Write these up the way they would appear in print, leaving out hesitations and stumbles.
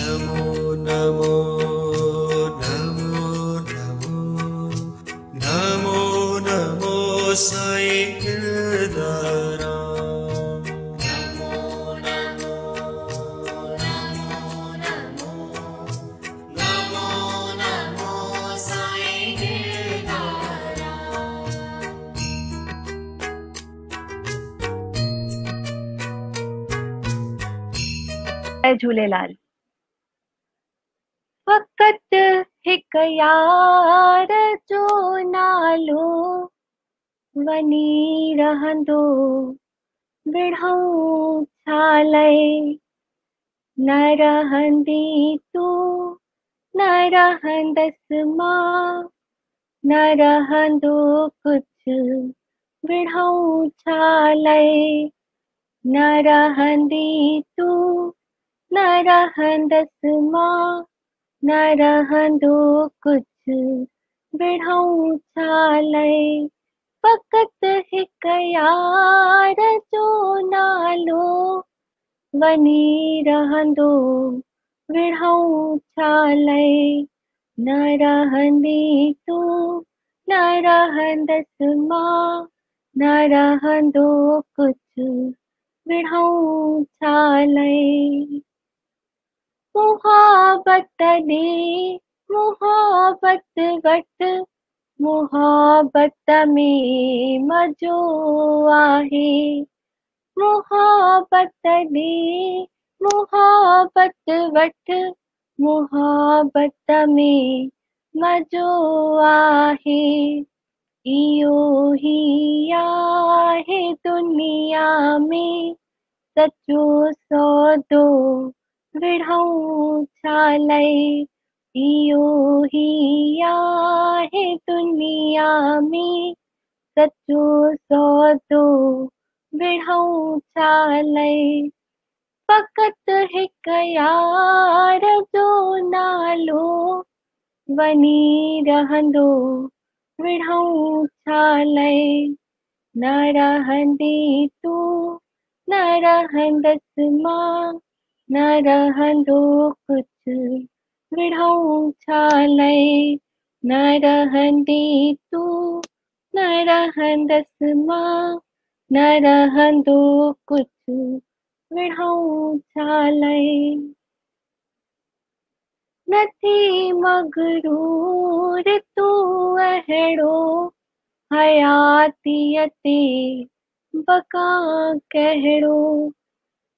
नमो नमो नमो नमो नमो नमो साईं गिरधाराम। नमो नमो नमो नमो नमो नमो साईं गिरधाराम। जय झूलेलाल। फ़क़त हिक यार जो नालो वनी रहंदो विढ़ऊं छालय। न रहंदी तूं न रहंदसि मां न रहंदो कुझु विढ़ऊं छालय। न रहंदी तूं न रहंदसि मां न रहंदो कुझु विढ़ऊं छालय। फ़क़त हिक यार जो नालो वनी रहंदो विढ़ऊं छालय। न रहंदी तूं न रहंदसि मां न रहंदो कुझु विढ़ऊं छालय। मुहाबत ॾे मुहाबत वटि मुहाबत में मज़ो आहे। मुहाबत ॾे मुहाबत वटि मुहाबत में मज़ो आहे। इहो ही आहे दुनिया में सचो सौदो विढ़ऊं छालय। इहो ही आहे दुनिया में सचो सौदो विढ़ऊं छालय। फ़क़त हिक यार जो नालो वनी रहंदो विढ़ऊं छालय। न रहंदी तूं न रहंदसि मां न रहंदो कुझु विढ़ऊं छालय। न रहंदी तूं न रहंदसि मां न रहंदो कुझु विढ़ऊं छालय। नथी मग़रूर तूं अहिड़ो हयातीअ ते बका कहिड़ो।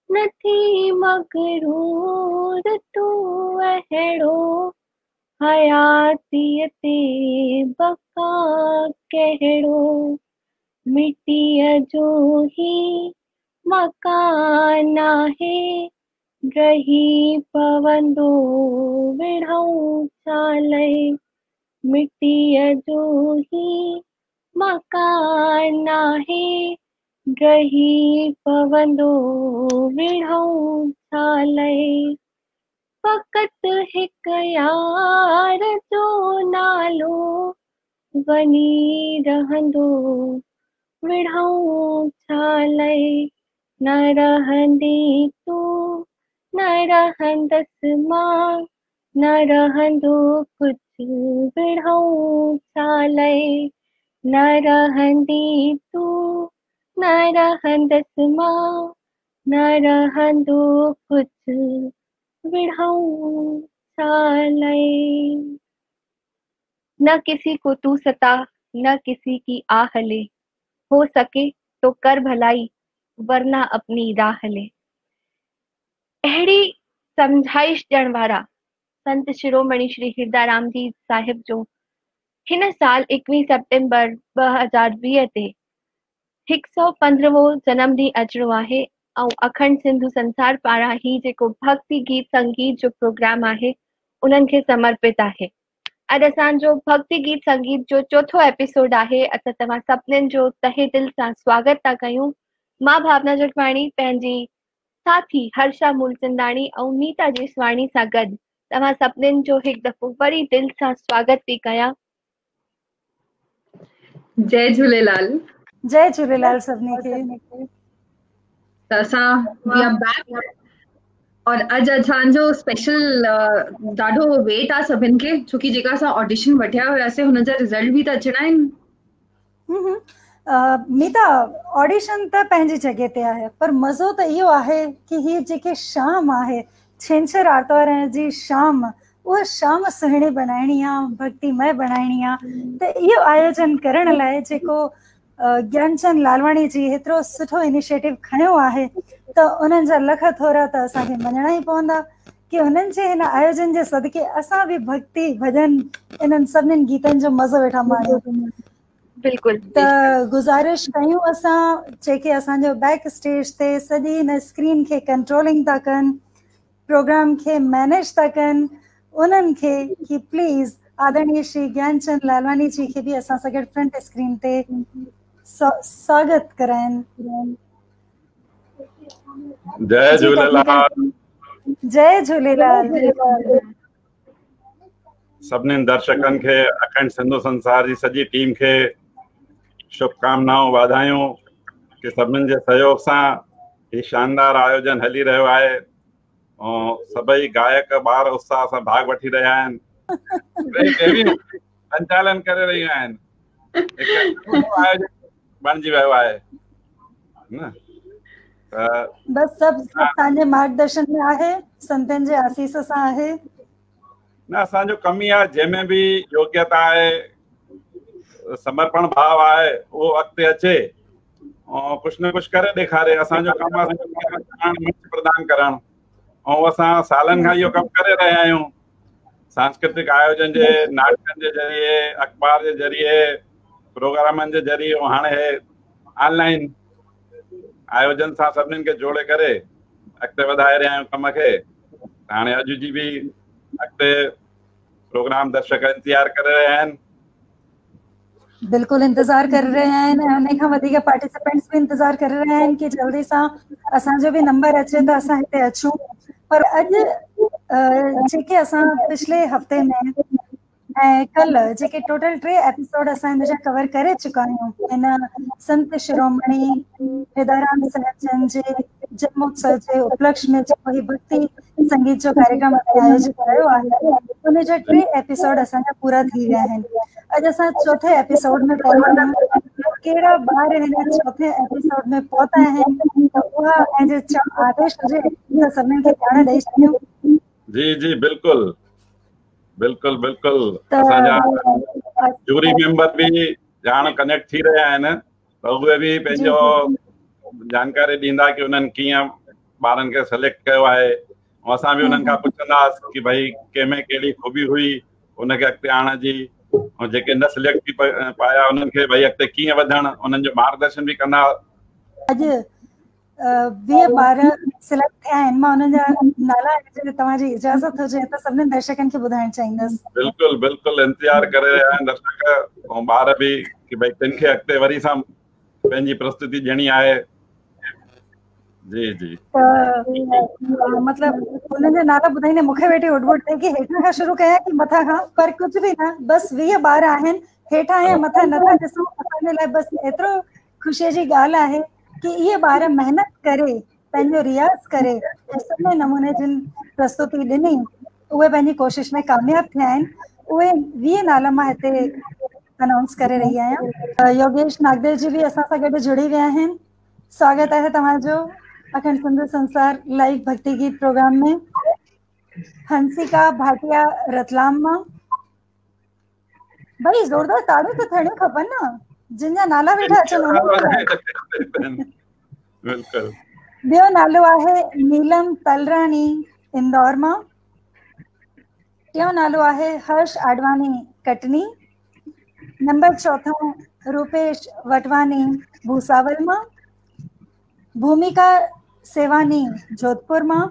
नथी मग़रूर तूं अहिड़ो हयातीअ ते बका कहिड़ो। मिटीअ जो ही मकान आहे रही पवंदो विढ़ऊं छालय। मिटीअ जो ही मकान आहे रही पवंदो विढ़ऊं छालय। फ़क़त हिक यार जो नालो वनी रहंदो विढ़ऊं छालय। न रहंदी तूं न रहंदसि मां न रहंदो कुझु विढ़ऊं छालय। न रहंदी तूं न रहंदसि मां न रहंदो कुझु विढ़ऊं छालय। न किसी को तू सता न किसी की आह ले हो सके तो कर भलाई वरना अपनी राह ले। अहिड़ी समझाइश ॾियण वारा संत शिरोमणि श्री हिरदाराम जी साहिब जो हिन साल 21 सेप्टेम्बर 2020 ते 115वो जन्म ॾींहुं अचिणो आहे ऐं अखंड सिंधु संसार पारां ही जेको भक्ति गीत संगीत जो प्रोग्राम आहे उन्हनि खे समर्पित आहे। अॼु असांजो भक्ति गीत संगीत जो चौथो एपिसोड आहे। असां तव्हां सभिनीनि जो तहे दिल सां स्वागत था कयूं। मां भावना जटवाणी पंहिंजी साथी हर्षा मूलचंदाणी ऐं नीता जेसवाणी सां गॾु तव्हां सभिनीनि जो हिकु दफ़ो वरी दिल सां स्वागत थी कयां। जय झूलेलाल। जय झूलेलाल सभिनी खे। त असां वी आर बैक और अॼु असांजो स्पेशल ॾाढो वेट आहे सभिनि खे, छोकी जेका असां ऑडिशन वठिया हुयासीं हुन जा रिज़ल्ट बि त अचणा आहिनि। मीता, ऑडिशन त पंहिंजी जॻह ते आहे, पर मज़ो त इहो आहे कि हीअ जेके शाम आहे, छंछरु आर्तवार जी शाम, उहा शाम सुहिणी बनाइणी आहे, भक्तिमय बनाइणी आहे। त इहो आयोजन करण लाइ जेको ज्ञानचंद लालवाणी जी हेतिरो सुठो इनिशिएटिव खयो आहे, त उन्हनि जा लख थोरा त असांखे मञणा ई पवंदा कि उन्हनि जे हिन आयोजन जे सदके असां बि भक्ति भजन इन्हनि सभिनीनि गीतनि जो मज़ो वेठा माणियूं। बिल्कुलु। त गुज़ारिश कयूं असां जेके असांजो बैक स्टेज ते सॼी हिन स्क्रीन खे कंट्रोलिंग था कनि, प्रोग्राम खे मैनेज था कनि, उन्हनि खे कि प्लीज़ आदरणीय श्री ज्ञानचंद लालवानी जी खे बि असां सां गॾु फ्रंट स्क्रीन ते स्वागत कराइनि। जय झूलेलाल। जय झूलेलाल। सभिनीनि दर्शकनि खे, अखंड सिंधु संसार जी सॼी टीम खे शुभकामनाऊं, वाधायूं कि सभिनीनि जे सहयोग सां ही शानदार आयोजन हली रहियो आहे ऐं सभई गायक ॿार उत्साह सां भाग वठी रहिया आहिनि, संचालन करे रहियूं आहिनि। आयोजन बणिजी वियो आहे न। बस सब तव्हांजे मार्गदर्शन में आहे, संतनि जे आसीस सां आहे। न, असांजो कम ई आहे जंहिंमें बि योग्यता आहे, समर्पण भाव आहे, उहो अॻिते अचे ऐं कुझु न कुझु करे ॾेखारे। असांजो कमु आहे मंच प्रदान करणु, ऐं असां सालनि खां इहो कमु करे रहिया आहियूं। सांस्कृतिक आयोजन जे नाटकनि जे ज़रिए, अख़बार जे ज़रिए, प्रोग्रामनि जे ज़रिए, ऐं हाणे ऑनलाइन आयोजन सां सभिनीनि खे जोड़े करे अॻिते वधाए रहिया आहियूं कम खे। हाणे अॼु जी बि अॻिते प्रोग्राम दर्शक इंतज़ार करे रहिया आहिनि। बिल्कुलु इंतज़ार करे रहिया आहिनि ऐं उन खां वधीक पार्टिसिपेंट्स बि इंतज़ार करे रहिया आहिनि कि जल्दी सां असांजो बि नंबर अचे त असां हिते अचूं। पर अॼु जेके असां पिछले हफ़्ते में ऐं कल्ह जेके टोटल 3 एपिसोड असां हिन जा कवर करे चुका आहियूं, हिन संत शिरोमणी हिदाराम साहिबजन जे जन्मोत्सव जे उपलक्ष्य में जेको ही भक्ति संगीत जो कार्यक्रम आयोजित कयो आहे, उन जा 3 एपिसोड असांजा पूरा थी विया आहिनि। अॼु असां चौथे एपिसोड में पहुता आहियूं। कहिड़ा ॿार हिन चौथे एपिसोड में पहुता आहिनि त उहा ऐं जो आदेश हुजे त सभिनीनि खे ॼाण ॾेई छॾियूं। जी जी बिल्कुलु बिल्कुलु बिल्कुलु। असांजा जूरी मेंबर बि ॼाण कनेक्ट थी रहिया आहिनि, त उहे बि पंहिंजो जानकारी ॾींदा कि उन्हनि कीअं ॿारनि खे सिलेक्ट कयो आहे, ऐं असां बि उन्हनि खां पुछंदासीं कि भई कंहिंमें कहिड़ी ख़ूबी हुई उनखे अॻिते आणण जी, ऐं जेके न सिलेक्ट थी पाया उन्हनि खे भई अॻिते कीअं वधण, उन्हनि जो मार्गदर्शन बि कंदा। अॼु 20 ॿार सिलेक्ट थिया आहिनि। मां उन्हनि जा नाला तव्हांजी इजाज़त हुजे त सभिनीनि दर्शकनि खे ॿुधाइण चाहींदसि। बिल्कुलु बिल्कुलु इंतज़ार करे रहिया आहिनि दर्शक ऐं ॿार बि कि भई तिन खे अॻिते वरी सां पंहिंजी प्रस्तुति ॾियणी आहे। जी जी। मतलब उन्हनि जा नाला ॿुधाईंदे मूंखे वेठी उॾ थिए कि हेठां खां शुरू कयां कि मथां खां, पर कुझु बि न, बसि 20 ॿार आहिनि, हेठां या मथां नथा ॾिसूं। असांजे लाइ बसि एतिरो ख़ुशीअ जी ॻाल्हि आहे कि इहे ॿार महिनत करे, पंहिंजो रियाज़ करे ऐं सुठे नमूने जिन प्रस्तुति ॾिनी, उहे पंहिंजी कोशिश में कामयाब थिया आहिनि। उहे 20 नाला मां हिते अनाउंस करे रही आहियां। योगेश नागदेव जी बि असां सां गॾु जुड़ी विया आहिनि। स्वागत आहे तव्हांजो अखंड सिंधु संसार लाइव भक्ति गीत प्रोग्राम में। हंसिका भाटिया रतलाम मां। भाई ज़ोरदार ताड़ियूं त थियणियूं खपनि न, जिन जा नाला वेठा अचनि। ॿियो नालो आहे नीलम तलरानी इंदौर मां। टियों नालो आहे हर्ष आडवाणी कटनी। नंबर 4 रूपेश वटवानी भूसावल मां। भूमिका सेवानी जोधपुर मां।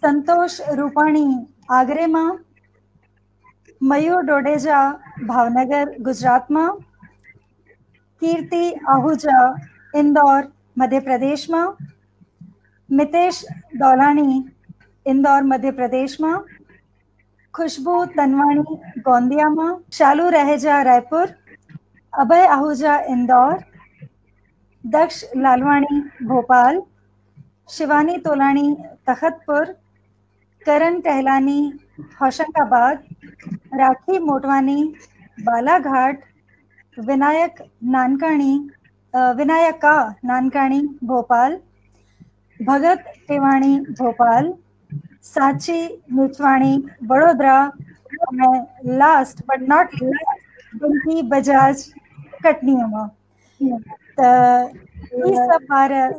संतोष रूपाणी आगरे मां। मयूर डोडेजा भावनगर गुजरात मां। कीर्ति आहूजा इंदौर मध्य प्रदेश मां। मितेश दौलानी इंदौर मध्य प्रदेश मां। खुशबू तनवाणी गोंदिया मां। शालू रहेजा रायपुर। अभय आहूजा इंदौर। दक्ष लालवाणी भोपाल। शिवानी तोलानी तखतपुर, करण टहलानी होशंगाबाद, राखी मोटवानी बालाघाट, विनायका नानकाणी भोपाल, भगत टिवाणी भोपाल, साची नीचवाणी बड़ोदरा, last but not least Dimpy Bajaj Katni में। ये सब 12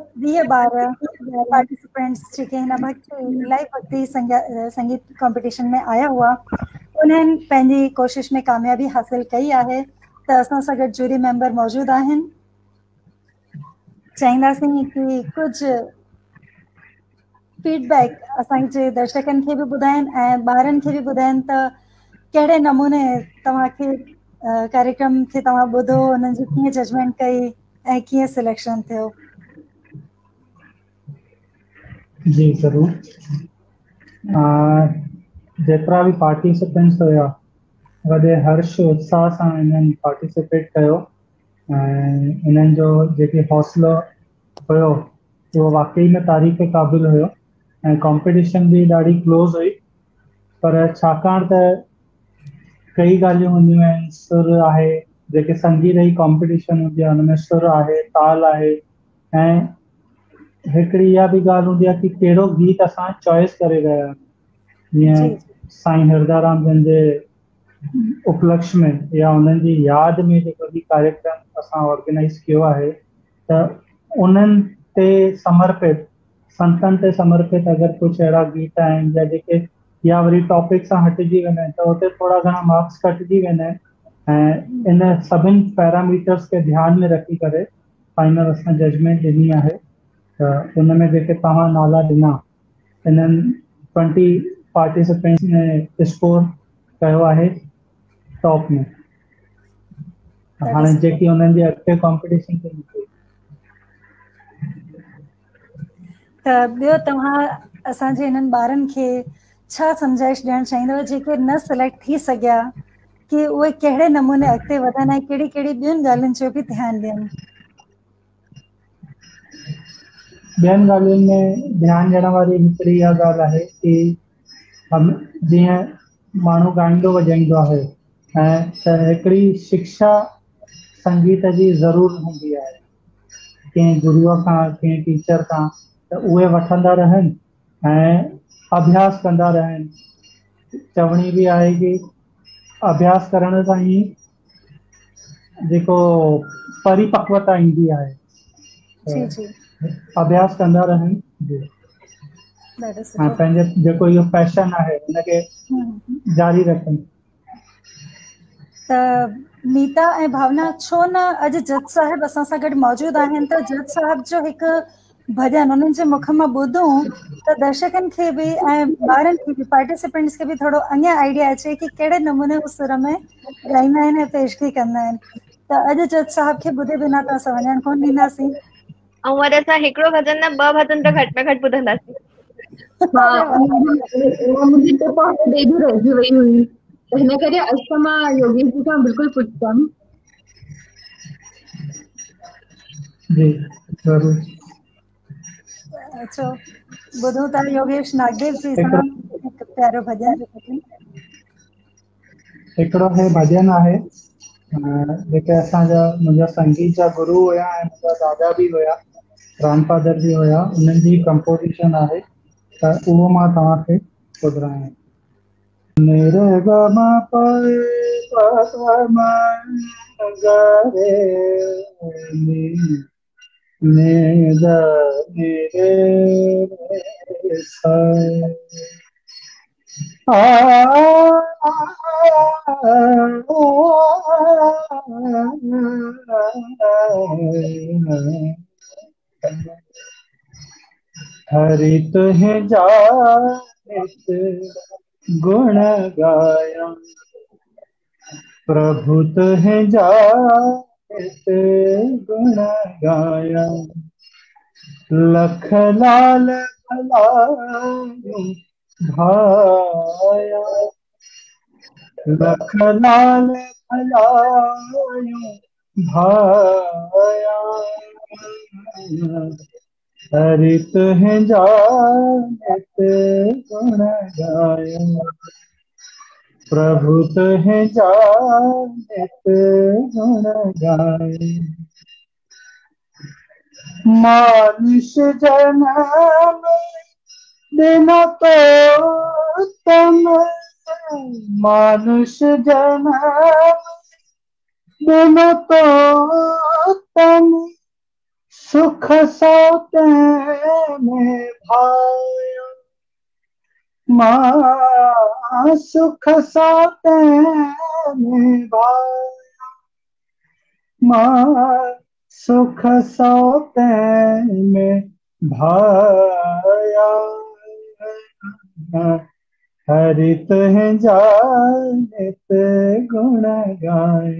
पार्टिसिपेंट्स जेके हिन लाइव भक्ति संगीत कंपटीशन में आया हुआ उन्हनि पंहिंजी कोशिश में कामयाबी हासिल कई आहे। त असां सां गॾु जूरी मेंबर मौजूद आहिनि। चाहींदासीं कि कुछ फीडबैक असांजे दर्शकनि खे बि ॿुधाइनि ऐं ॿारनि खे बि ॿुधाइनि त कहिड़े नमूने तव्हांखे कार्यक्रम खे तव्हां ॿुधो, उन्हनि जी कीअं जजमेंट कई ऐं कीअं सिलेक्शन थियो। जी ज़रूर। जेतिरा बि पार्टिसिपेंट्स हुया वॾे हर्ष उत्साह सां इन्हनि पार्टिसिपेट कयो ऐं इन्हनि जो जेके हौसलो हुयो उहो वाकई में तारीफ़ क़ाबिल हुयो ऐं कॉम्पिटिशन बि ॾाढी क्लोज़ हुई। पर छाकाणि त कई ॻाल्हियूं हूंदियूं आहिनि, सुर आहे, जेके संगीत जी कॉम्पिटिशन हूंदी आहे हुनमें सुर आहे, ताल आहे ऐं हिकिड़ी इहा बि ॻाल्हि हूंदी आहे कि कहिड़ो गीत असां चॉइस करे रहिया आहियूं। जीअं साईं हरदाराम जन जे उपलक्ष्य में या उन्हनि जी यादि में जेको बि कार्यक्रम असां ऑर्गेनाइज़ कयो आहे त उन्हनि ते समर्पित, संतनि ते समर्पित अगरि कुझु अहिड़ा गीत आहिनि या जेके या वरी टॉपिक सां हटिजी वेंदा आहिनि त उते थोरा घणा मार्क्स कटिजी वेंदा आहिनि ऐं इन सभिनि पैरामीटर्स खे ध्यान में रखी करे फाइनल असां जजमेंट ॾिनी आहे। त उन में जेके तव्हां नाला ॾिना इन्हनि 20 पार्टिसिपेंट्स ने स्कोर कयो आहे टॉप में। हाणे जेकी उन्हनि जी अॻिते कॉम्पिटिशन खे निकिरी। त ॿियो तव्हां असांजे हिननि ॿारनि खे छा समझाइश ॾियणु चाहींदव जेके न सिलेक्ट थी सघिया कि उहे कहिड़े नमूने अॻिते वधनि ऐं कहिड़ी कहिड़ी ॿियुनि ॻाल्हियुनि जो बि ध्यानु ॾियनि। ॿियनि ॻाल्हियुनि में ध्यानु ॾियण वारी हिकिड़ी इहा ॻाल्हि आहे कि जीअं माण्हू ॻाईंदो वॼाईंदो आहे ऐं त हिकिड़ी शिक्षा संगीत जी ज़रूरु हूंदी आहे कंहिं गुरूअ खां, कंहिं टीचर खां, त उहे वठंदा रहनि ऐं अभ्यास कंदा रहनि। चवणी बि आहे कि अभ्यास करण सां ई जेको परिपक्वता ईंदी आहे। जी जी अभ्यास कंदा रहनि ऐं पंहिंजे जेको इहो पैशन आहे उनखे जारी रखनि। त नीता ऐं भावना छो न अॼु जज साहिब असां सां गॾु मौजूद आहिनि त जज साहिब जो हिकु भॼन उन्हनि जे मुख मां ॿुधूं त दर्शकनि खे बि ऐं ॿारनि खे बि पार्टिसिपेंट्स खे बि थोरो अञा आइडिया अचे कि कहिड़े नमूने उहो सुर में ॻाईंदा आहिनि ऐं पेशगी कंदा आहिनि। त अॼु जज साहिब खे ॿुधे बिना त असां वञणु कोन ॾींदासीं। ऐं वरी असां हिकिड़ो भॼन न 2 भॼन त घटि में घटि ॿुधंदासीं। मुंहिंजी टिप ॾेई बि रहिजी वई हुई त हिन करे अॼु त मां योगेश जी खां बिल्कुलु पुछंदमि। जी ज़रूरु। अचो ॿुधूं था योगेश नागदेव जी सां हिकु प्यारो भॼन। हिकिड़ो हे भॼन आहे जेके असांजा मुंहिंजा संगीत जा गुरु हुया ऐं मुंहिंजा दादा बि हुया, रामपादर जी हुया, उन्हनि जी कंपोजिशन आहे त उहो मां तव्हांखे ॿुधायां। मेरे गमा पाए पामा गरे मेरा मेरे सा हरि तुहे जानित गुण गाया, प्रभु तुहे जानित गुण गाया, लख लाल भलायूं भाया, लख लाल भलायूं भाया, हरि तुहि जानित गुण गाय, प्रभु तुहि जानित गुण गाय। मानुष जन्म दिन तो उत्तम, मानुष जन्म दिन तो उत्तम, सुख सौते में भाया। माँ सुख सौते में भाया, माँ सुख सौते में भाया। हरि तुहि जानित गुण गाय,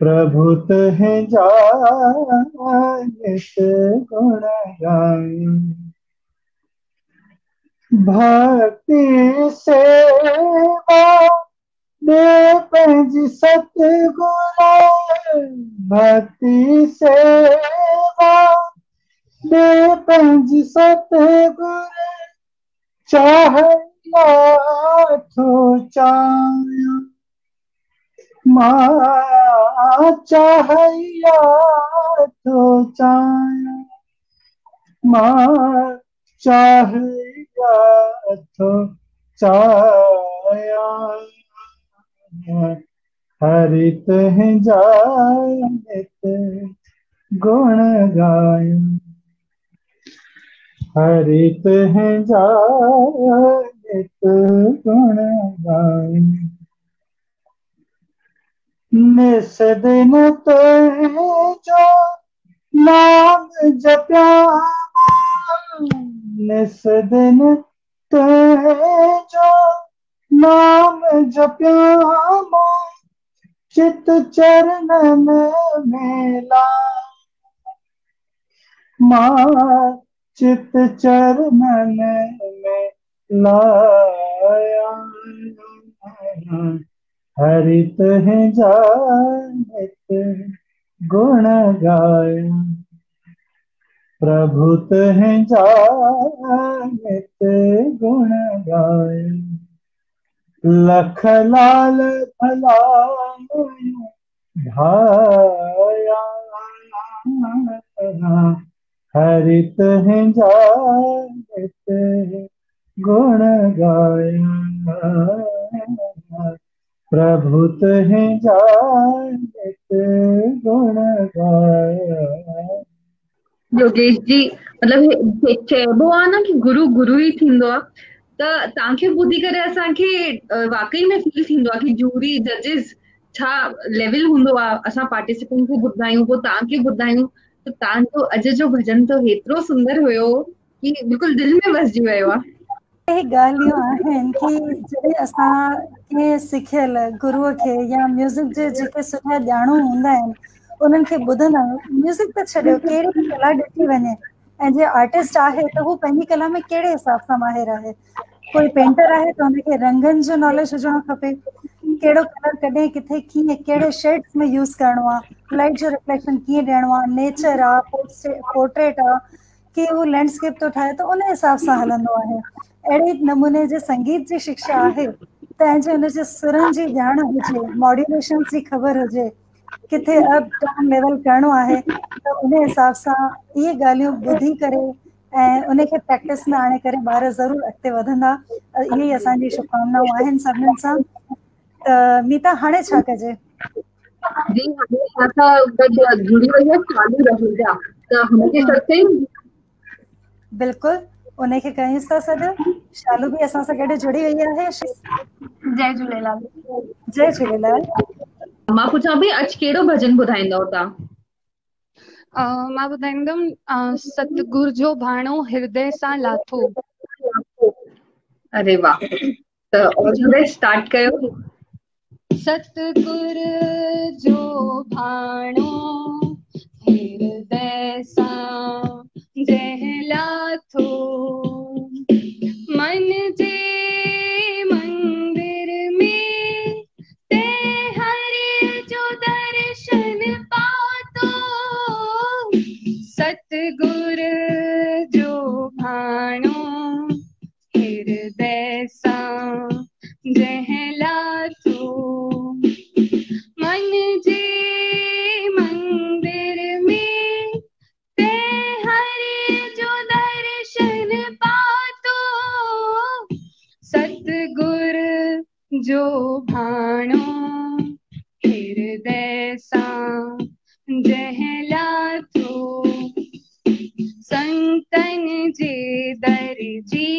प्रभु तुहि जानित गुण गाय। भक्ति सेवा दे पंज सतगुर, भक्ति सेवा दे पंज सतगुर, चाहया तो चाया। माँ चाहया तो चाया, माँ चाहया तो चाया। हरि तुहि जानित गुण गाय, हरि तुहि जानित गुण गाय। निस दिन तुहि जो नाम जप्या, निस दिन तुहि जो नाम जप्या, चित चरणन में लाया। माँ चित चरणन में लाया। हरि तुहि जानित गुण गाय, प्रभु तुहि जानित गुण गाय। लख लाल भलाई भाया, हरि तुहि जानित गुण गाया। प्रभु तुहि जानित गुण गाया। योगेश जी, मतलब चइबो आहे न कि गुरु गुरु ई थींदो आहे, त तव्हांखे ॿुधी करे असांखे वाकई में फील थींदो आहे कि जूरी जजिस छा लेवल हूंदो आहे। असां पार्टिसिपेंट खे ॿुधायूं, पोइ तव्हांखे ॿुधायूं, त तव्हांजो अॼु जो भॼन त हेतिरो सुंदर हुयो कि बिल्कुलु दिलि में वसिजी वियो आहे। इहे ॻाल्हियूं आहिनि कि जॾहिं असां कंहिं सिखियल गुरूअ खे या म्यूज़िक जे जेके सुठा ॼाणू हूंदा आहिनि उन्हनि खे ॿुधंदा आहियूं। म्यूज़िक त छॾियो, कहिड़ी बि कला ॾिठी वञे, ऐं जे आर्टिस्ट आहे त हू पंहिंजी कला में कहिड़े हिसाब सां माहिर आहे। कोई पेंटर आहे त हुनखे रंगनि जो नॉलेज हुजणु खपे, कहिड़ो कलर कॾहिं किथे कीअं कहिड़े शेड्स में यूज़ करिणो आहे, लाइट जो रिफ्लेक्शन कीअं ॾियणो आहे, नेचर आहे, पोर्ट्रेट आहे कि हू लैंडस्केप थो ठाहे त उन हिसाब सां हलंदो आहे। अहिड़े नमूने जे संगीत जी शिक्षा आहे त जे हुनजे सुरनि जी ॼाण हुजे, मॉड्यूलेशन्स जी ख़बर हुजे, किथे अप डाउन लेवल करिणो आहे, त उन हिसाब सां इहे ॻाल्हियूं ॿुधी करे ऐं उनखे प्रैक्टिस में आणे करे ॿार ज़रूरु अॻिते वधंदा। इहे ई असांजी शुभकामनाऊं आहिनि सभिनीनि सां। त मीता, हाणे छा कजे? जी, हाणे असां जुड़ी वई आहे चालू रहेगा, त हुनखे सॾु कयूं। बिल्कुलु, उनखे कयूंसि था सॾु। शालू बि असां सां गॾु जुड़ी वई आहे। जय झूलेलाल। जय झूलेलाल। मां पुछां पई, अॼु कहिड़ो भॼन ॿुधाईंदव तव्हां? मां ॿुधाईंदमि सतगुर जो भाणो हृदय सां लाथो। अरे वाह, त ऑल द बेस्ट, स्टार्ट कयो। सतगुर जो भाणो हृदय सां जह लाथो, मन जे मंदिर में ते हरि जो दर्शन पातो। सतगुर जो भाणो हृदय सां जहला थो संतन जे दर जी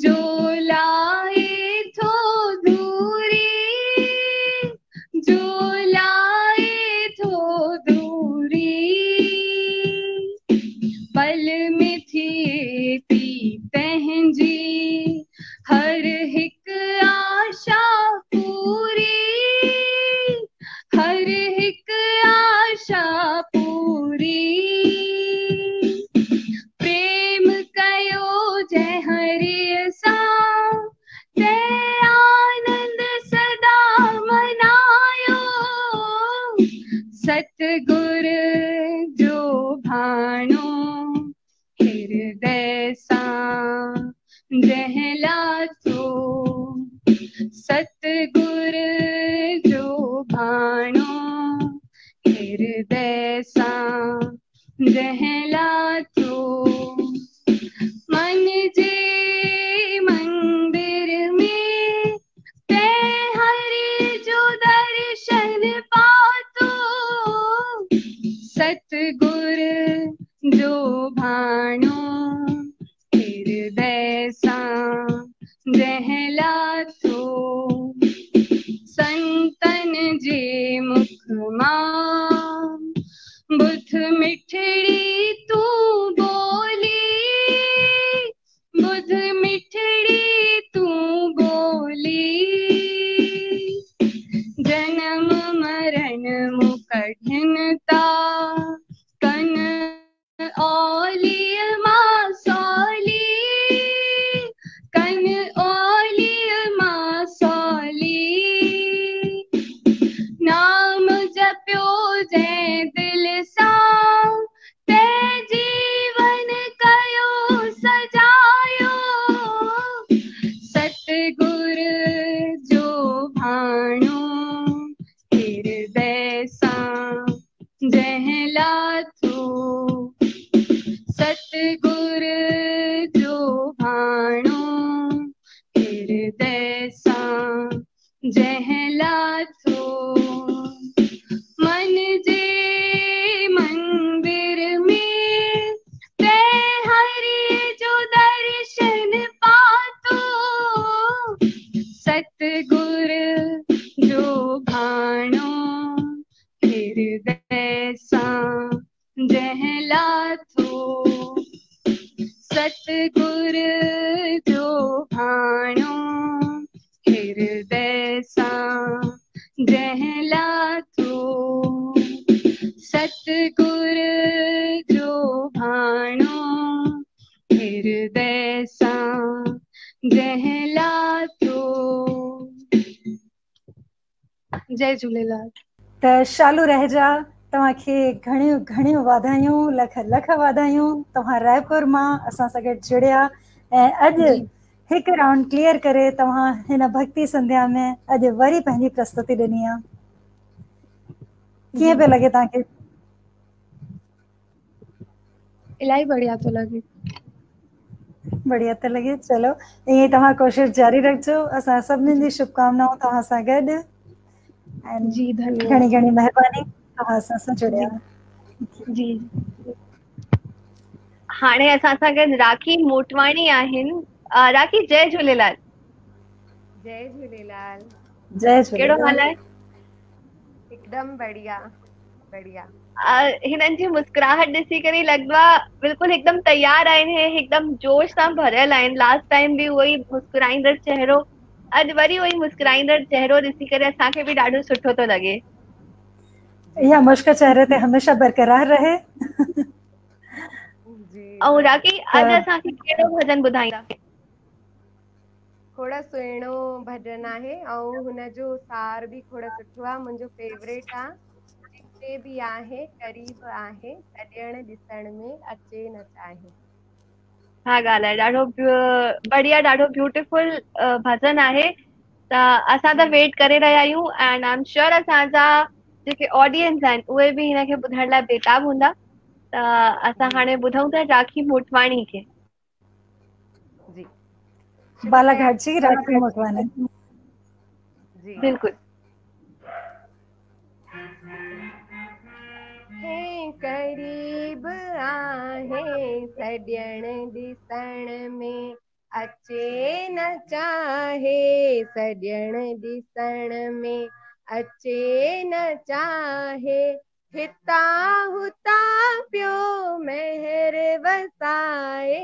जो लाए थो दूरी जो लाए थो दूरी पल में थिए थी पंहिंजी हर हिक आशा पूरी हर हिक आशा पूरी प्रेम कयो जय हरिय सां ते आनंद सदा मनायो सतगुर जो भाणो हृदय सां जहला थो सतगुर जो भाणो हृदय सां जहला थो मन जे मंदिर में ते हरि जो दर्शन पातो सतगुर जो भाणो हृदय सां जहला थो संतन जे मुख मां बुध मिठड़ी तू बोली बुध मिठड़ी तू बोली जन्म मरण मुकढनता कन ओलिय मां सौली कन ओलिय मां सौली नाम जपियो जय दिल सां ते जीवन कयो सजायो सतगुर जो भाणो हृदय सां जहला थो सतगुर जो भाणो हृदय सां जहला थो मन जे मंदिर में ते हरि जो दर्शन पातो सतगुर जो भाणो हृदय सां जहला थो सतगुर जो भाणो हृदय सां जहला थो सतगुर जो भाणो हृदय सां जहला थो जय झूलेलाल त शालू रहेजा तव्हांखे घणियूं घणियूं वाधायूं लख लख वाधायूं तव्हां रायपुर मां असां सां गॾु जुड़िया ऐं अॼु हिकु राउंड क्लियर करे तव्हां हिन भक्ति संध्या में अॼु वरी पंहिंजी प्रस्तुति ॾिनी आहे कीअं पियो लॻे तव्हांखे इलाही बढ़िया थो लॻे बढ़िया थो लॻे चलो ईअं तव्हां कोशिशि जारी रखिजो असां सभिनीनि जी शुभकामनाऊं तव्हां सां गॾु जी धन्यवाद घणी घणी महिरबानी तव्हां असां सां जुड़िया जी हाणे असां सां गॾु राखी मोटवाणी आहिनि राखी जय झूलेलाल जय झूलेलाल जय कहिड़ो झूलेलाल हाल आहे एकदम बढ़िया बढ़िया हिननि जी मुस्कुराहट ॾिसी करे लॻंदो आहे बिल्कुलु हिकदमि तयार आहिनि हे हिकदमि जोश सां भरियल आहिनि लास्ट टाइम बि उहो ई मुस्कुराईंदड़ चेहरो अॼु वरी उहो ई मुस्कुराईंदड़ चेहरो ॾिसी करे असांखे बि ॾाढो सुठो थो लॻे इहा मुश्क चेहरे ते हमेशह बरक़रार रहे जी ऐं राखी अॼु असांखे कहिड़ो भॼन ॿुधाईंदा खोड़ सुहिणो भॼन आहे ऐं हुनजो सार बि खोड़ सुठो आहे मुंहिंजो फेवरेट आहे जिते बि आहे क़रीब आहे तॾियण ॾिसण में अचे न चाहे हा ॻाल्हि आहे ॾाढो बढ़िया ॾाढो ब्यूटीफुल भॼन आहे त असां त वेट करे रहिया आहियूं एंड आई एम श्योर असांजा जेके ऑडियंस आहिनि उहे बि हिनखे ॿुधण लाइ बेताब हूंदा त असां हाणे ॿुधूं था राखी मोटवाणी खे जी बालाघाट जी, राखी मोटवानी जी। बिल्कुल। हे करीब आहे सॼण ॾिसण में अचे न चाहे, सॼण ॾिसण में अचे न चाहे, हितां हुतां पियो महर वसाए,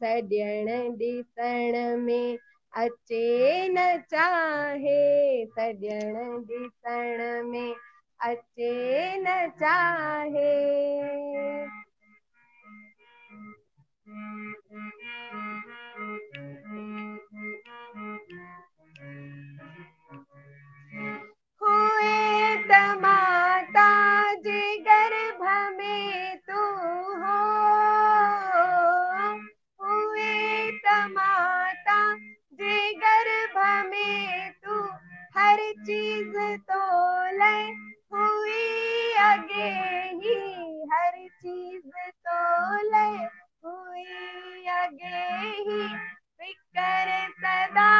सॼण ॾिसण में अचे न चाहे, सॼण ॾिसण में अचे न चाहे। हुए टमाटा जे गर्भ में तू हो, हुए टमाटा जे गर्भ में तू हर चीज तोले, हुई अगे ही हर चीज तोले, हुई अगे ही फिकर सदा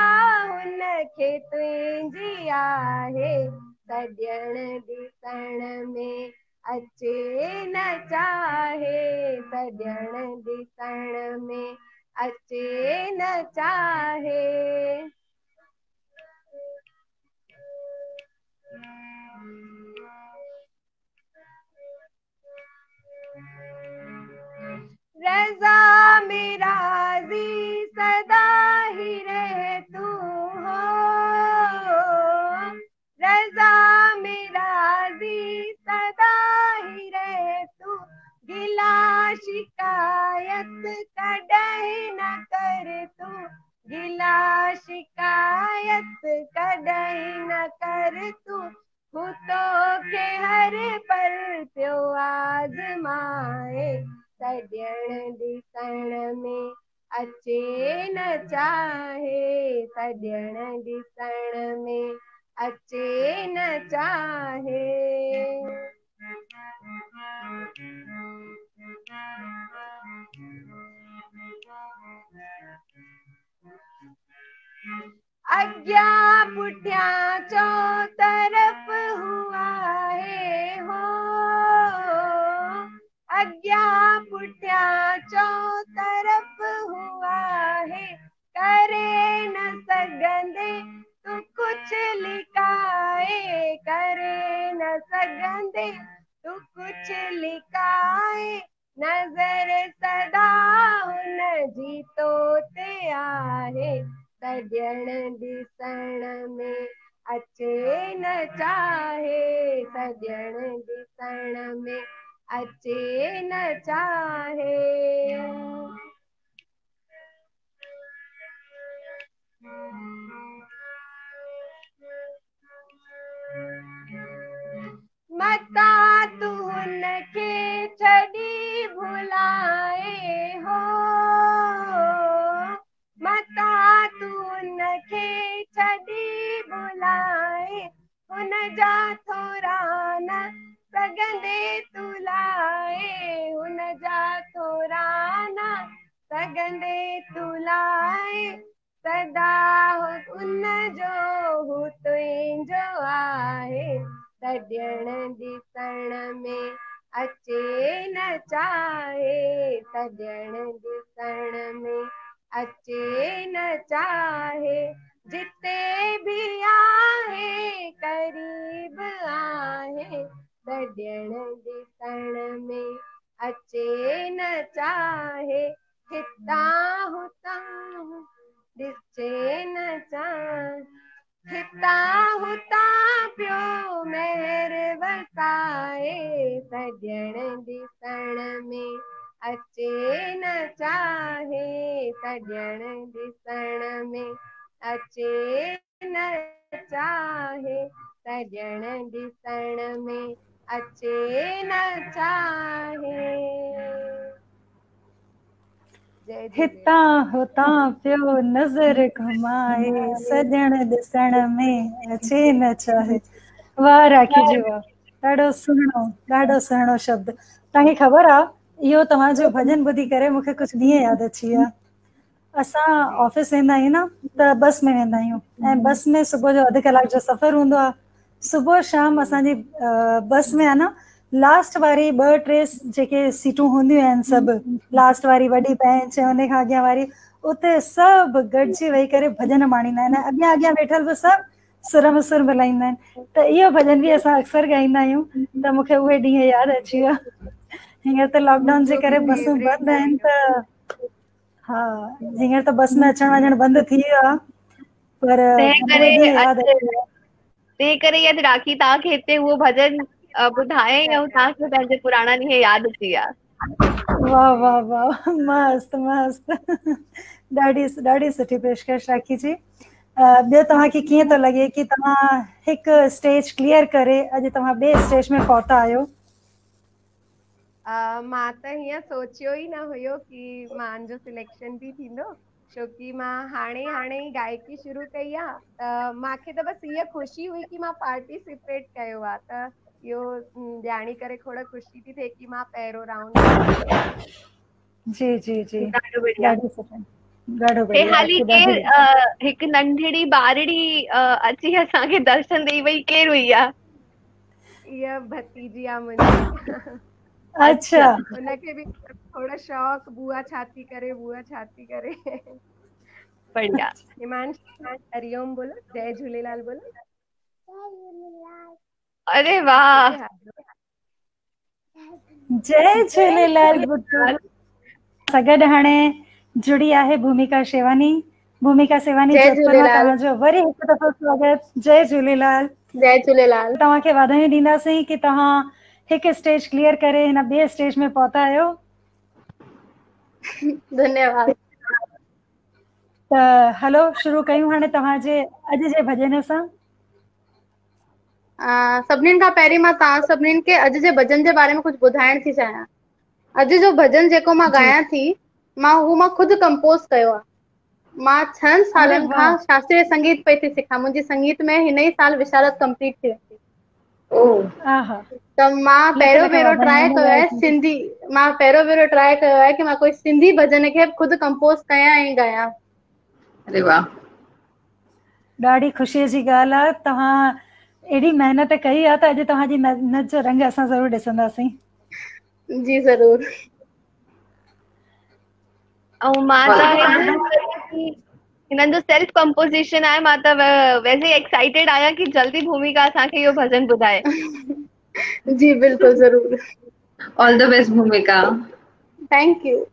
हुनखे तुंहिंजी आहे, सॼण ॾिसण में अचे न चाहे, सॼण ॾिसण में अचे न चाहे। रज़ा में राज़ी सदा ही रह तू हो, रज़ा में राज़ी सदा ही रह तू, गिला शिकायत कॾहिं न कर तू, गिला शिकायत कॾहिं न कर तू, तोखे हर पल पियो आज़माए, सॼण ॾिसण में अचे न चाहे, सॼण ॾिसण में अचे न चाहे। अॻियां पुठियां चो तरफ़ हुआ है हो, अॻियां पुठियां चो तरफ़ हुआ है, करे न सघंदे तू कुछ लिकाए, करे न सघंदे तू कुछ लिकाए, नज़र सदा हुनजी तो ते आहे, सॼण ॾिसण में अचे न चाहे, सॼण ॾिसण में अचे न चाहे। मता तू हुनखे छॾी भुलाए हो, मता तू हुनखे छॾी भुलाए, हुनजा थोरा न सघंदे तू लाए, हुनजा थोरा न सघंदे तू लाए, सदा हुनजो हू तुंहिंजो आहे, सॼण ॾिसण में अचे न चाहे, सॼण ॾिसण में अचे न चाहे, जिते भी आहे करीब आहे, सॼण ॾिसण में अचे न चाहे, हितां हुतां ॾिसे न चाहे, हितां हुतां पियो महर वसाए, सॼण ॾिसण में अचे न चाहे, सॼण ॾिसण में अचे न चाहे, सॼण ॾिसण में अचे न चाहे। हितां हुतां पियो नज़र घुमाए, सॼण ॾिसण में अचे न चाहे। वाह राखी जी वाह, ॾाढो सुहिणो शब्द। तव्हांखे ख़बर आहे इहो तव्हांजो भॼन ॿुधी करे मूंखे कुझु ॾींहं यादि अची विया। असां ऑफिस वेंदा आहियूं न त बस में वेंदा आहियूं ऐं बस में सुबुह जो अधु कलाक जो सफ़र हूंदो आहे। सुबुह शाम असांजी बस में आहे न लास्ट वारी 2-3 जेके सीटूं हूंदियूं आहिनि सभु लास्ट वारी वॾी बेंच ऐं उन खां अॻियां वारी उते सभु गॾिजी वेही करे भॼन माणींदा आहिनि। अॻियां अॻियां वेठल बि सभु सुर में सुर मिलाईंदा आहिनि। त इहो भॼन बि असां अक्सर ॻाईंदा आहियूं। त मूंखे उहे ॾींहं यादि अची विया। हींअर त लॉकडाउन जे करे बसूं बंदि आहिनि त हा हींअर त बस में अचण वञण बंदि थी वियो आहे पर उहे ॾींहं यादि अची विया। तंहिं करे अॼु राखी तव्हांखे हिते उहो भॼन ॿुधाए ऐं तव्हांखे पंहिंजे पुराणा ॾींहं यादि अची विया। वाह वाह वाह मस्त मस्त ॾाढी सुठी पेशकश राखी जी। ॿियो तव्हांखे कीअं थो लॻे कि तव्हां हिकु स्टेज क्लियर करे अॼु तव्हां ॿिए स्टेज में पहुता आहियो? मां त हीअं सोचियो ई न हुयो कि मुंहिंजो सिलेक्शन बि थींदो, छोकी मां हाणे ई गायकी शुरू कई आहे। त मूंखे त बसि हीअ ख़ुशी हुई कि मां पार्टिसिपेट कयो आहे। त इहो ॼाणी करे खोड़ ख़ुशी थी थिए कि मां पहिरियों राउंड। जी जी जी ॾाढो बढ़िया। ॾाढो सुठो ॾाढो बढ़िया। हाली केर हिकु नंढड़ी ॿारड़ी अची असांखे दर्शन ॾेई वई, केर हुई आहे? इहा भतीजी आहे मुंहिंजी। अच्छा उनखे बि थोड़ा शौक़ बुआ छा थी करे बढ़िया। हिमांशी हरिओम बोलो, जय झूलेलाल बोलो। अरे वाह, जय झूलेलाल बुटू। सां गॾु हाणे जुड़ी आहे भूमिका शेवानी। भूमिका शेवानी जोधपुर मां तव्हांजो वरी हिकु दफ़ो स्वागत। जय झूलेलाल। जय झूलेलाल। तव्हांखे वाधायूं ॾींदासीं कि तव्हां हिकु स्टेज क्लियर करे हिन ॿिए स्टेज में पहुता आहियो। धन्यवाद। त हलो शुरू कयूं हाणे तव्हांजे अॼु जे भॼन सां। सभिनीनि खां पहिरीं मां तव्हां सभिनीनि खे अॼु जे भॼन जे बारे में कुझु ॿुधाइण थी चाहियां। अॼु जो भॼन जेको मां ॻायां थी मां ख़ुदि कंपोज़ कयो आहे। मां 6 सालनि खां शास्त्रीय संगीत पई थी सिखां। मुंहिंजी संगीत में हिन ई साल विशारद कंप्लीट थी वेंदी। त मां पहिरियों भेरो ट्राई कयो आहे कि मां कोई सिंधी भॼन खे ख़ुदि कंपोज़ कयां ऐं ॻायां। अरे वाह, ॾाढी ख़ुशीअ जी ॻाल्हि आहे। तव्हां एॾी महिनत कई आहे त अॼु तव्हांजी महिनत जो रंग असां ज़रूर ॾिसंदासीं। जी ज़रूर। ऐं मां त हिननि जो सेल्फ कंपोजिशन आहे। मां त वैसे एक्साइटेड आहियां कि जल्दी भूमिका असांखे इहो भॼन ॿुधाए। जी बिल्कुल ज़रूर। ऑल द बेस्ट भूमिका। Thank U.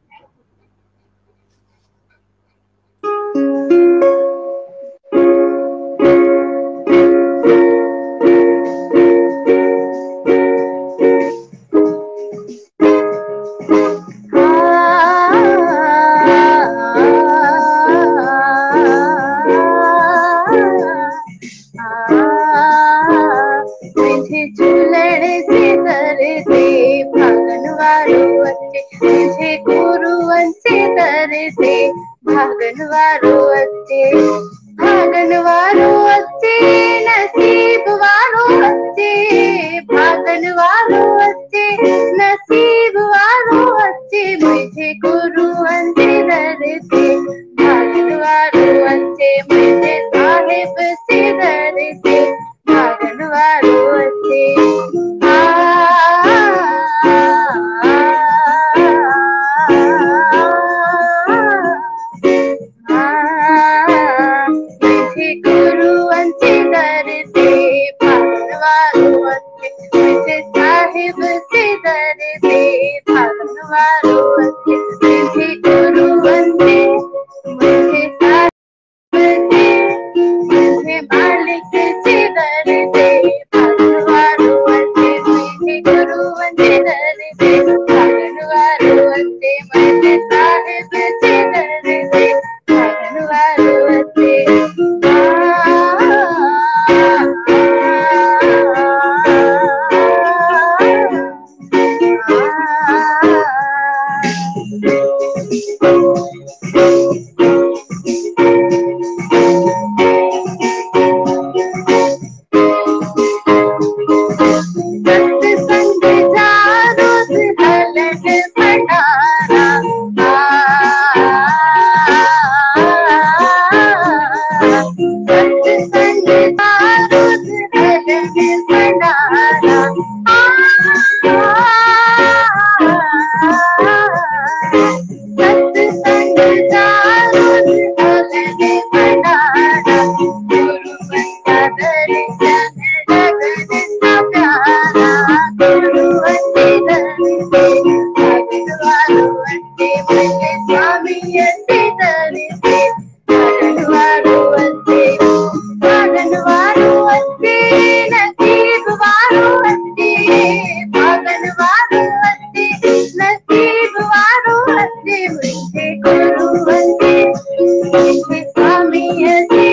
मुझे स्वामी अचे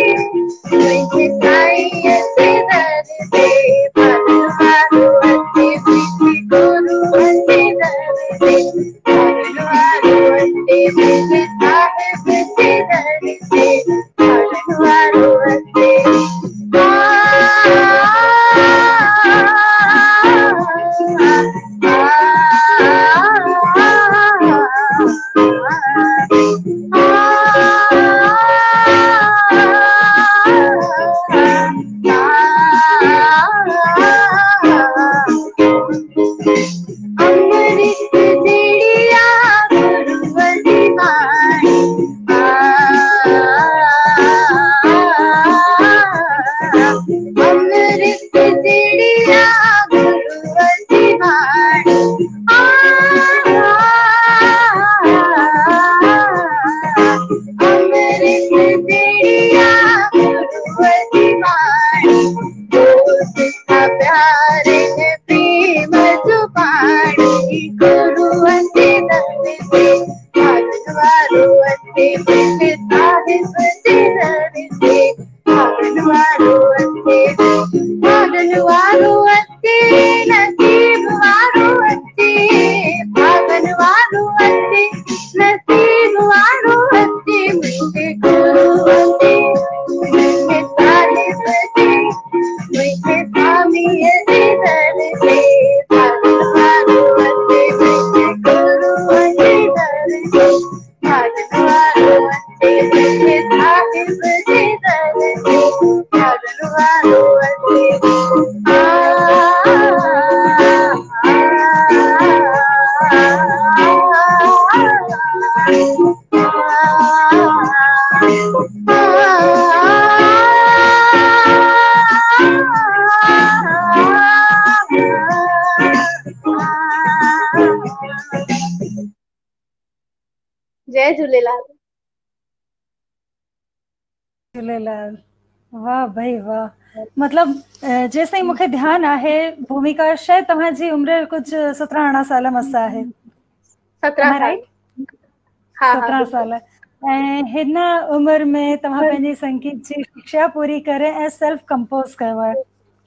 मुझे साईं अचे दर ते भॼन वारो अचे मुझे गुरु अचे दर ते भॼन वारो अचे मुझे साहिब अचे दर ते भॼन वारो अचे अमृत दिड़िया गुरुवरी वाणी अमृत दिड़िया गुरुवरी वाणी अमृत दिड़िया गुरुवरी वाणी दोस्त का प्यार है प्रेम जुबानी गुरु अचे दर ते भॼन वारो अचे मुझे साहिब अचे दर ते भॼन वारो अचे भॼन वारो अचे नसीब वारो अचे भॼन वारो अचे नसीब वारो अचे मुझे गुरु अचे मुझे साहिब अचे मुझे स्वामी अचे दर ते भॼन वारो अचे मुझे गुरु अचे दर ते भॼन वारो अचे मुझे साहिब अचे दर ते भॼन वारो अचे जय झूलेलाल झूलेलाल वाह भाई वाह मतलब जेसिताईं मूंखे ध्यानु आहे भूमिका शायद तव्हांजी उमिरि कुझु 17-18 साल मस आहे 17 साल राइट 17 साल ऐं हिन उमिरि में तव्हां पंहिंजी संगीत जी शिक्षा पूरी करे ऐं सेल्फ कंपोज कयो आहे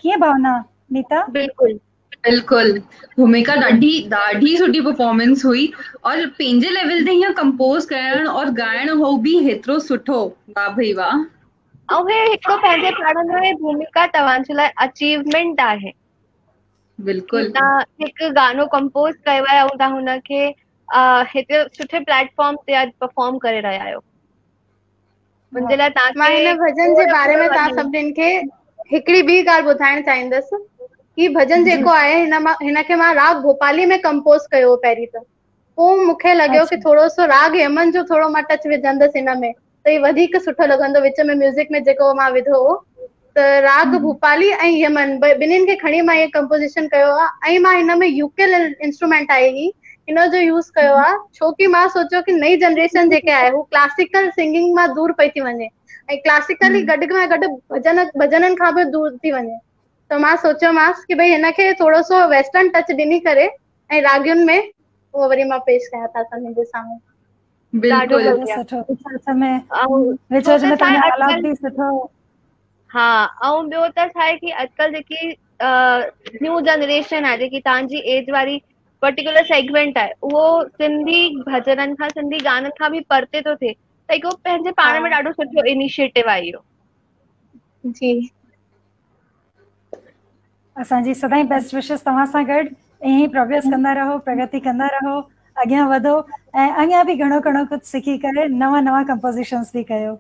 कीअं भावना नीता बिल्कुल बिल्कुल भूमिका ॾाढी सुठी परफॉर्मेंस हुई और पंहिंजे लेवल ते हीअं कंपोज करण और ॻाइण हो बि हेतिरो सुठो वाह भई वाह ऐं हे हिकिड़ो पंहिंजे पाण में भूमिका तव्हांजे लाइ अचीवमेंट आहे बिल्कुल तव्हां हिकु गानो कंपोज कयो आहे ऐं तव्हां हुनखे हिते सुठे प्लेटफॉर्म ते अॼु परफॉर्म करे रहिया आहियो मुंहिंजे लाइ मां हिन भॼन जे बारे में तव्हां सभिनीनि खे हिकिड़ी ॿी ॻाल्हि ॿुधाइण चाहींदसि कि भॼन जेको आहे हिनखे मां राग भोपाली में कंपोज कयो पहिरीं त पोइ मूंखे लॻियो कि थोरो सो राग यमन जो थोरो मां टच विझंदसि हिन में त ही वधीक सुठो लॻंदो विच में म्यूज़िक में जेको मां विधो हो त राग भोपाली ऐं यमन ॿिन्हिनि खे खणी मां इहे कंपोजिशन कयो आहे ऐं मां हिन में यूकेल इंस्ट्रूमेंट आहे ही हिन जो यूज़ कयो आहे छो कि मां सोचियो कि नई जनरेशन जेके आहे हू क्लासिकल सिंगिंग मां दूर पई थी वञे ऐं क्लासिकली गॾु में गॾु भॼननि खां बि दूर थी वञे त मां सोचियोमांसि कि भई हिनखे थोरो सो वेस्टर्न टच ॾिनी करे ऐं रागियुनि में उहो वरी मां पेश कयां था सभिनी जे साम्हूं बिल्कुल हा ऐं ॿियो त छा आहे कि अॼुकल्ह जेकी न्यू जनरेशन आहे जेकी तव्हांजी एज वारी पर्टिकुलर सेगमेंट आहे उहो सिंधी भॼननि खां सिंधी गाननि खां बि परते थो थिए त हिकु पंहिंजे पाण में ॾाढो सुठो इनिशिएटिव आहे इहो जी असांजी सदाईं बेस्ट विशेस तव्हां सां गॾु ईअं ई प्रोग्रेस कंदा रहो प्रगति कंदा रहो अॻियां वधो ऐं अॻियां बि घणो कुझु सिखी करे नवां कंपोज़िशन्स बि कयो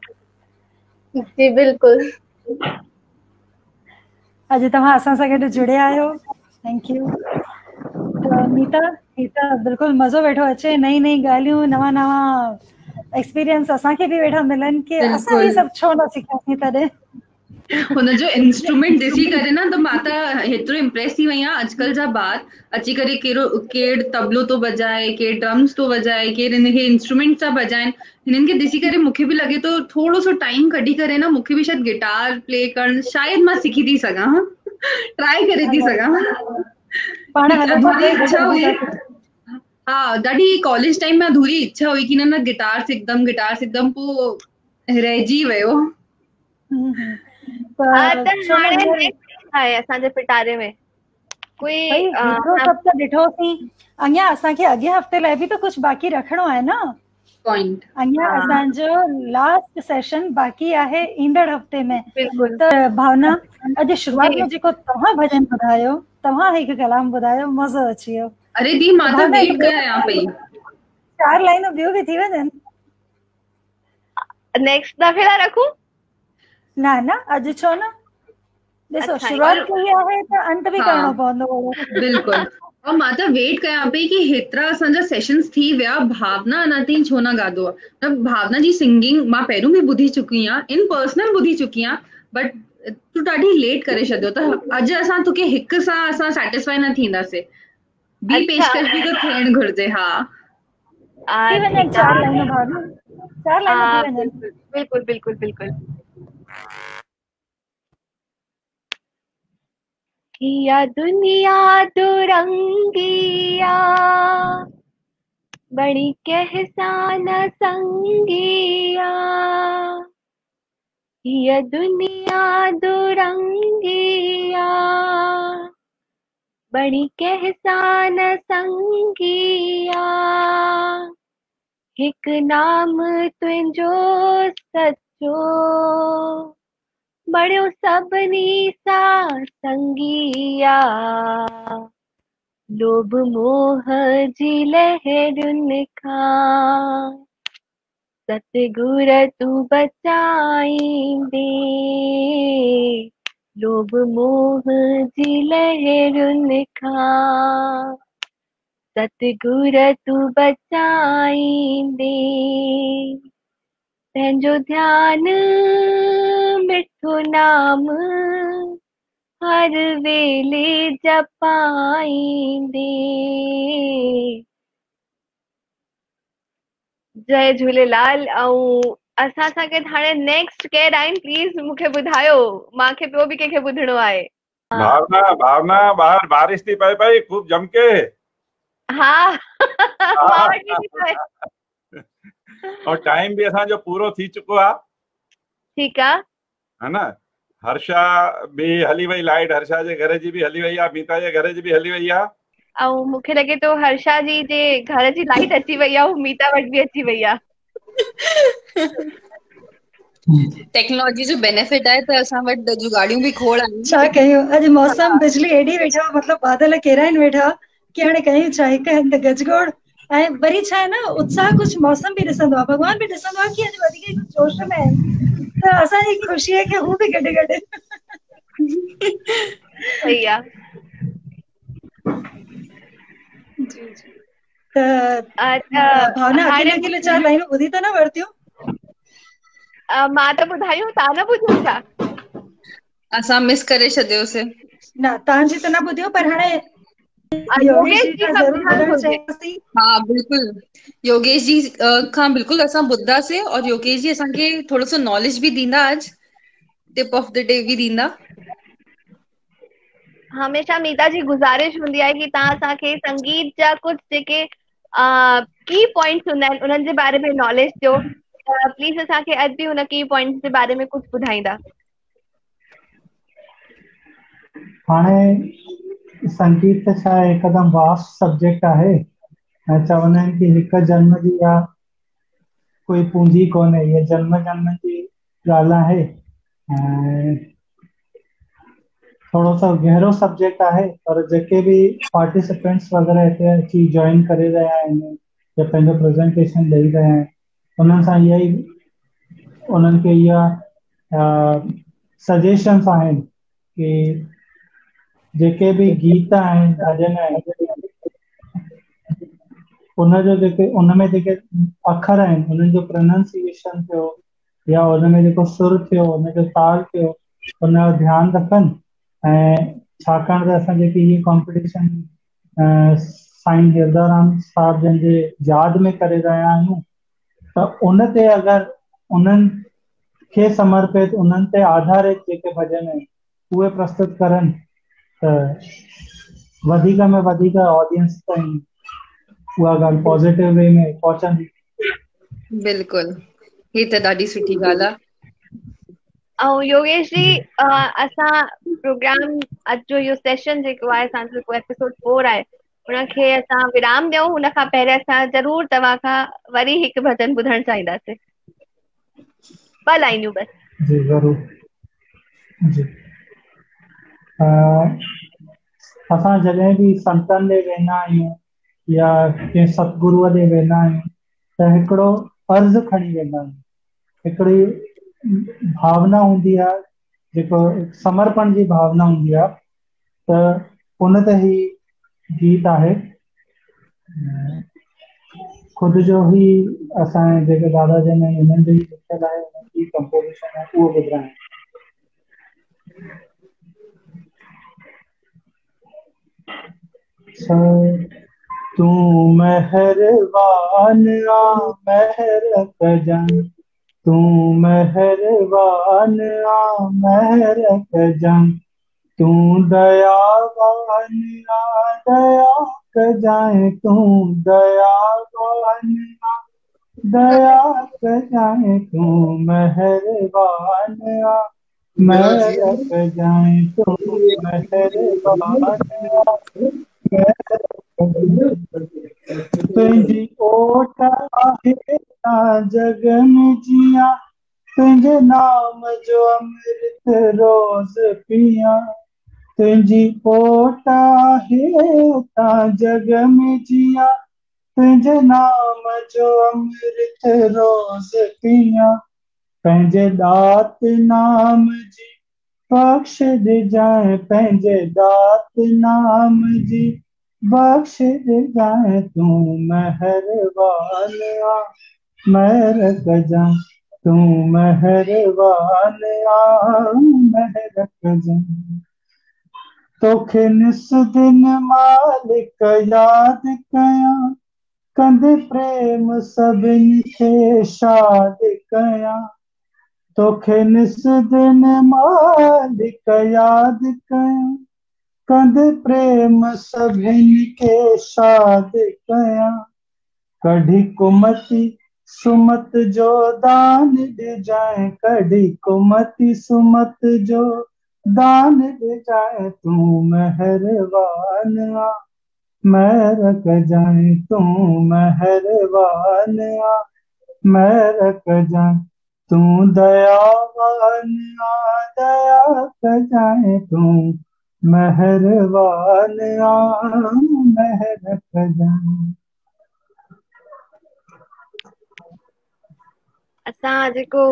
जी बिल्कुल अॼु तव्हां असां सां गॾु जुड़िया आहियो थैंक यू नीता बिल्कुलु मज़ो वेठो अचे नई ॻाल्हियूं नवां एक्सपीरियंस असांखे बि वेठा मिलनि कि असां ही सभु छो न सिखियासीं तॾहिं हुनजो इंस्ट्रूमेंट ॾिसी करे न त मां त हेतिरो इम्प्रेस थी वई आहियां अॼुकल्ह जा ॿार अची करे केरु तबलो थो बजाए केरु ड्रम्स थो बजाए केरु हिनखे इंस्ट्रूमेंट था बजाइनि हिननि खे ॾिसी करे मूंखे बि लॻे थो थोरो सो टाइम कढी करे न मूंखे बि शायदि गिटार प्ले करणु शायदि मां सिखी थी सघां ट्राई करे थी सघां इच्छा हुई हा ॾाढी कॉलेज टाइम में अधूरी इच्छा हुई कि न गिटार सिखदमि पोइ रहिजी वियो। पर त छो न हाणे हींअर next आहे असांजे पिटारे में कोई भई ॾिठो सभु त ॾिठोसीं, अञा असांखे अॻे हफ़्ते लाइ बि त कुझु बाक़ी रखिणो आहे न। पॉइंट अञा हाँ। असांजो लास्ट सेशन बाक़ी आहे ईंदड़ हफ़्ते में। बिल्कुल त भावना, अॼु शुरूआत जी। में जेको तव्हां भॼन ॿुधायो, तव्हां हिकु कलाम ॿुधायो, मज़ो अची वियो। अरे दी मां त भावना, वेट कयां पई। 4 लाइनूं ॿियूं बि थी वञनि। नेक्स्ट दफ़े लाइ रखूं? न न, अॼु छो न, ॾिसो अच्छा, शुरूआत ईअं। कई आहे त अंत बि हाँ। करणो पवंदो। बिल्कुल। और मां त वेट कयां पई कि हेतिरा असांजा सेशंस थी विया, भावना अञा ताईं छो न ॻातो आहे। मतलब भावना जी सिंगिंग मां पहिरियों बि ॿुधी चुकी आहियां, इन पर्सनल ॿुधी चुकी आहियां, बट तूं ॾाढी लेट करे छॾियो, त अॼु असां तोखे हिक सां असां सैटिस्फाई न थींदासीं। ॿी अच्छा। पेशकश बि त थियण घुरिजे। हा थी वञनि ठीकु 4 आहे। लाइनूं भावना, 4 लाइनूं थी वञनि। बिल्कुल बिल्कुल बिल्कुल। या दुनिया दुरंगिया बड़ी कहसान संगिया, ये दुनिया दुरंगिया बड़ी कहसान संगिया, हिक नाम तुंहिंजो सचो बड़ियो सभिनी सां संगिया, लोभ मोह जी लहरुनि खां सतगुर तू बचाईंदे, लोभ मोह जी लहरुनि खां सतगुर तू बचाईंदे, पंहिंजो ध्यानु मिठो नाम हर वेले जपाईंदे। जय झूलेलाल। ऐं असां सां गॾु हाणे नेक्स्ट केरु आहिनि, प्लीज़ मूंखे ॿुधायो, मूंखे ॿियो बि कंहिंखे ॿुधणो आहे। भावना भावना ॿाहिरि बारिश थी पए पई खूब जम के। हा मां वटि बि थी पए। और टाइम भी असांजो पूरो थी चुको आहे। ठीकु आहे, है न। हर्षा भी हली वई, लाइट हर्षा जे घर जी भी हली वई आहे, मीता जे घर जी भी हली वई आहे। ऐं मूंखे लॻे थो हर्षा जी जे घर जी लाइट अची वई आहे, मीता वटि बि अची वई आहे। टेक्नोलॉजी जो बेनिफिट आहे त असां वटि जुगाड़ियूं बि खोड़ आहिनि। छा कयूं, अॼु मौसम बिजली एॾी वेठा, मतलब बादल केरा आहिनि वेठा कि हाणे कयूं छा, हिकु हंधि गजगोड़। ऐं वरी छा आहे न, उत्साह कुझु मौसम बि ॾिसंदो आहे, भॻवान बि ॾिसंदो आहे कि अॼु वधीक जोश में आहिनि, त असांजी ख़ुशी आहे कि हू बि गॾु गॾु। सही आहे। त भावना हाणे अकेले अकेले 4 लाइनूं ॿुधी त न वरतियूं? मां त ॿुधायूं, तव्हां न ॿुधियो छा? असां मिस करे छॾियोसीं। न, तव्हांजी त न ॿुधियो, पर हाणे योगेश जी खां खां ज़रूर ॿुधणु ॿुधणु घुरिजे। चाहियासीं। हाँ बिल्कुल, योगेश जी खां बिल्कुल असां ॿुधदासीं, और योगेश जी असांखे थोड़ो सो नॉलेज भी ॾींदा, आज टिप ऑफ द डे भी ॾींदा। हमेशा मीता जी गुज़ारिश हूंदी आहे कि तव्हां असांखे संगीत जा कुझु जेके की पॉइंट्स हूंदा आहिनि उन्हनि जे बारे में नॉलेज ॾियो, प्लीज़ असांखे अॼु बि हुन की पॉइंट्स जे बारे में कुझु ॿुधाईंदा। हाणे संगीत छा आहे, हिकदमि वास्ट सब्जेक्ट आहे। ऐं चवंदा आहिनि कि हिक जन्म जी या कोई पूंजी कोन्हे, ये जन्म जन्म जी ॻाल्हि आहे। ऐं थोड़ो सो गहरो सब्जेक्ट आहे, पर जेके भी पार्टिसिपेंट्स वग़ैरह हिते अची जॉइन करे रहिया आहिनि या पंहिंजो प्रेज़ेंटेशन ॾेई रहिया आहिनि, उन्हनि सां इहा ई उन्हनि खे इहा सजेशंस आहिनि कि जेके भी गीत आहिनि, भॼन आहिनि, उनजो जेके उनमें जेके अखर आहिनि, उन्हनि जो प्रोनाउंसिएशन थियो या उनमें जेको सुर थियो, उनजो ताल थियो, उनजो ध्यानु रखनि। ऐं छाकाणि त असां जेकी हीअ कॉम्पिटिशन साईं हिरदाराम साहिब जन जे यादि में करे रहिया आहियूं, त उन ते अगरि उन्हनि खे समर्पित, उन्हनि ते आधारित जेके भॼन आहिनि उहे प्रस्तुत करनि, त वधीक में वधीक ऑडियंस ताईं उहा ॻाल्हि पॉज़िटिव वे में पहुचंदी। बिल्कुल, ही त ॾाढी सुठी ॻाल्हि आहे। ऐं योगेश जी असां प्रोग्राम अॼु जो इहो सेशन जेको आहे असांजो जेको एपिसोड 4 आहे उनखे असां विराम ॾियूं। हुन खां पहिरियों असां ज़रूर तव्हां खां वरी हिकु भॼन ॿुधणु चाहींदासीं। 2 लाइनियूं बस। जी ज़रूर जी। असां जॾहिं बि संतनि ॾे वेंदा आहियूं या कंहिं सतगुरूअ ॾे वेंदा आहियूं त हिकिड़ो अर्ज़ु खणी वेंदा आहियूं, हिकिड़ी भावना हूंदी आहे जेको समर्पण जी भावना हूंदी आहे। त उन ते ही गीत आहे, ख़ुदि जो ही असांजे जेके दादा जन आहिनि उन्हनि जो ही लिखियलु आहे, उन्हनि जी कंपोज़िशन आहे, उहो ॿुधाइण। तू मेहरबान आ मेहर कजां, तू मेहरबान आ मेहर कजां, तू दयावान आ दया कजां, तू दयावान आ दया कजां, तू मेहरबान आ मेहर कजां, तू मेहरबान आ तुंहिंजी ओट आहे ता जग में जिया, तुंहिंजे नाम जो अमृत रोज़ पिया, तुंहिंजी ओट आहे ता जग में जिया, तुंहिंजे नाम जो अमृत रोज़ पिया, पंहिंजे दात नाम जी बख्श ॾिजांइ, पंहिंजे दात नाम जी बख्श ॾिजांइ, तू मेहरबान आ मेहर कजां, तू मेहरबान आ मेहर कजां, तोखे निस दिन मालिक याद कयां, कंदे प्रेम सभिनी खे शाद कयां, तोखे निस दिन मालिक याद कयां, कंदे प्रेम सभिनी खे शाद कयां, कढी कुमति सुमत जो दान ॾिजांइ, कढी कुमति सुमत जो दान ॾिजांइ, तू मेहरबान आ मेहर कजांइ, तू मेहरबान आ मेहर कजांइ, तू दयावान आ दया कजांइ, तू मेहरबान आ मेहर कजांइ। असां जेको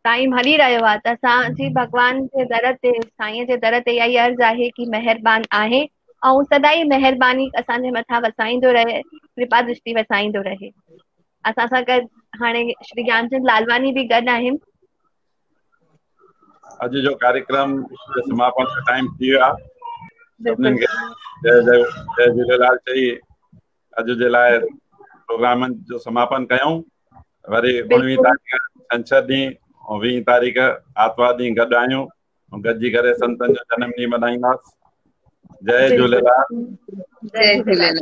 टाइम हली रहियो आहे त असांजी भॻवान जे दर ते साईं जे दर ते इहा ई अर्ज़ु आहे कि महिरबान आहे ऐं सदाई महिरबानी असांजे मथां वसाईंदो रहे, कृपा दृष्टि वसाईंदो रहे। असां सां गॾु हाणे श्री ज्ञानचंद लालवानी बि गॾु आहिनि। अॼु जो कार्यक्रम जो समापन जो टाइम थी वियो आहे। सभिनीनि खे जय झूलेलाल चई अॼु जे लाइ प्रोग्रामनि जो समापन कयूं। वरी 19 तारीख़ छंछरु ॾींहुं ऐं 20 तारीख़ आर्तवार ॾींहुं गॾु आहियूं ऐं गॾिजी करे संतनि जो जनम ॾींहुं मल्हाईंदासीं। जय झूलेलाल। जय झूलेलाल।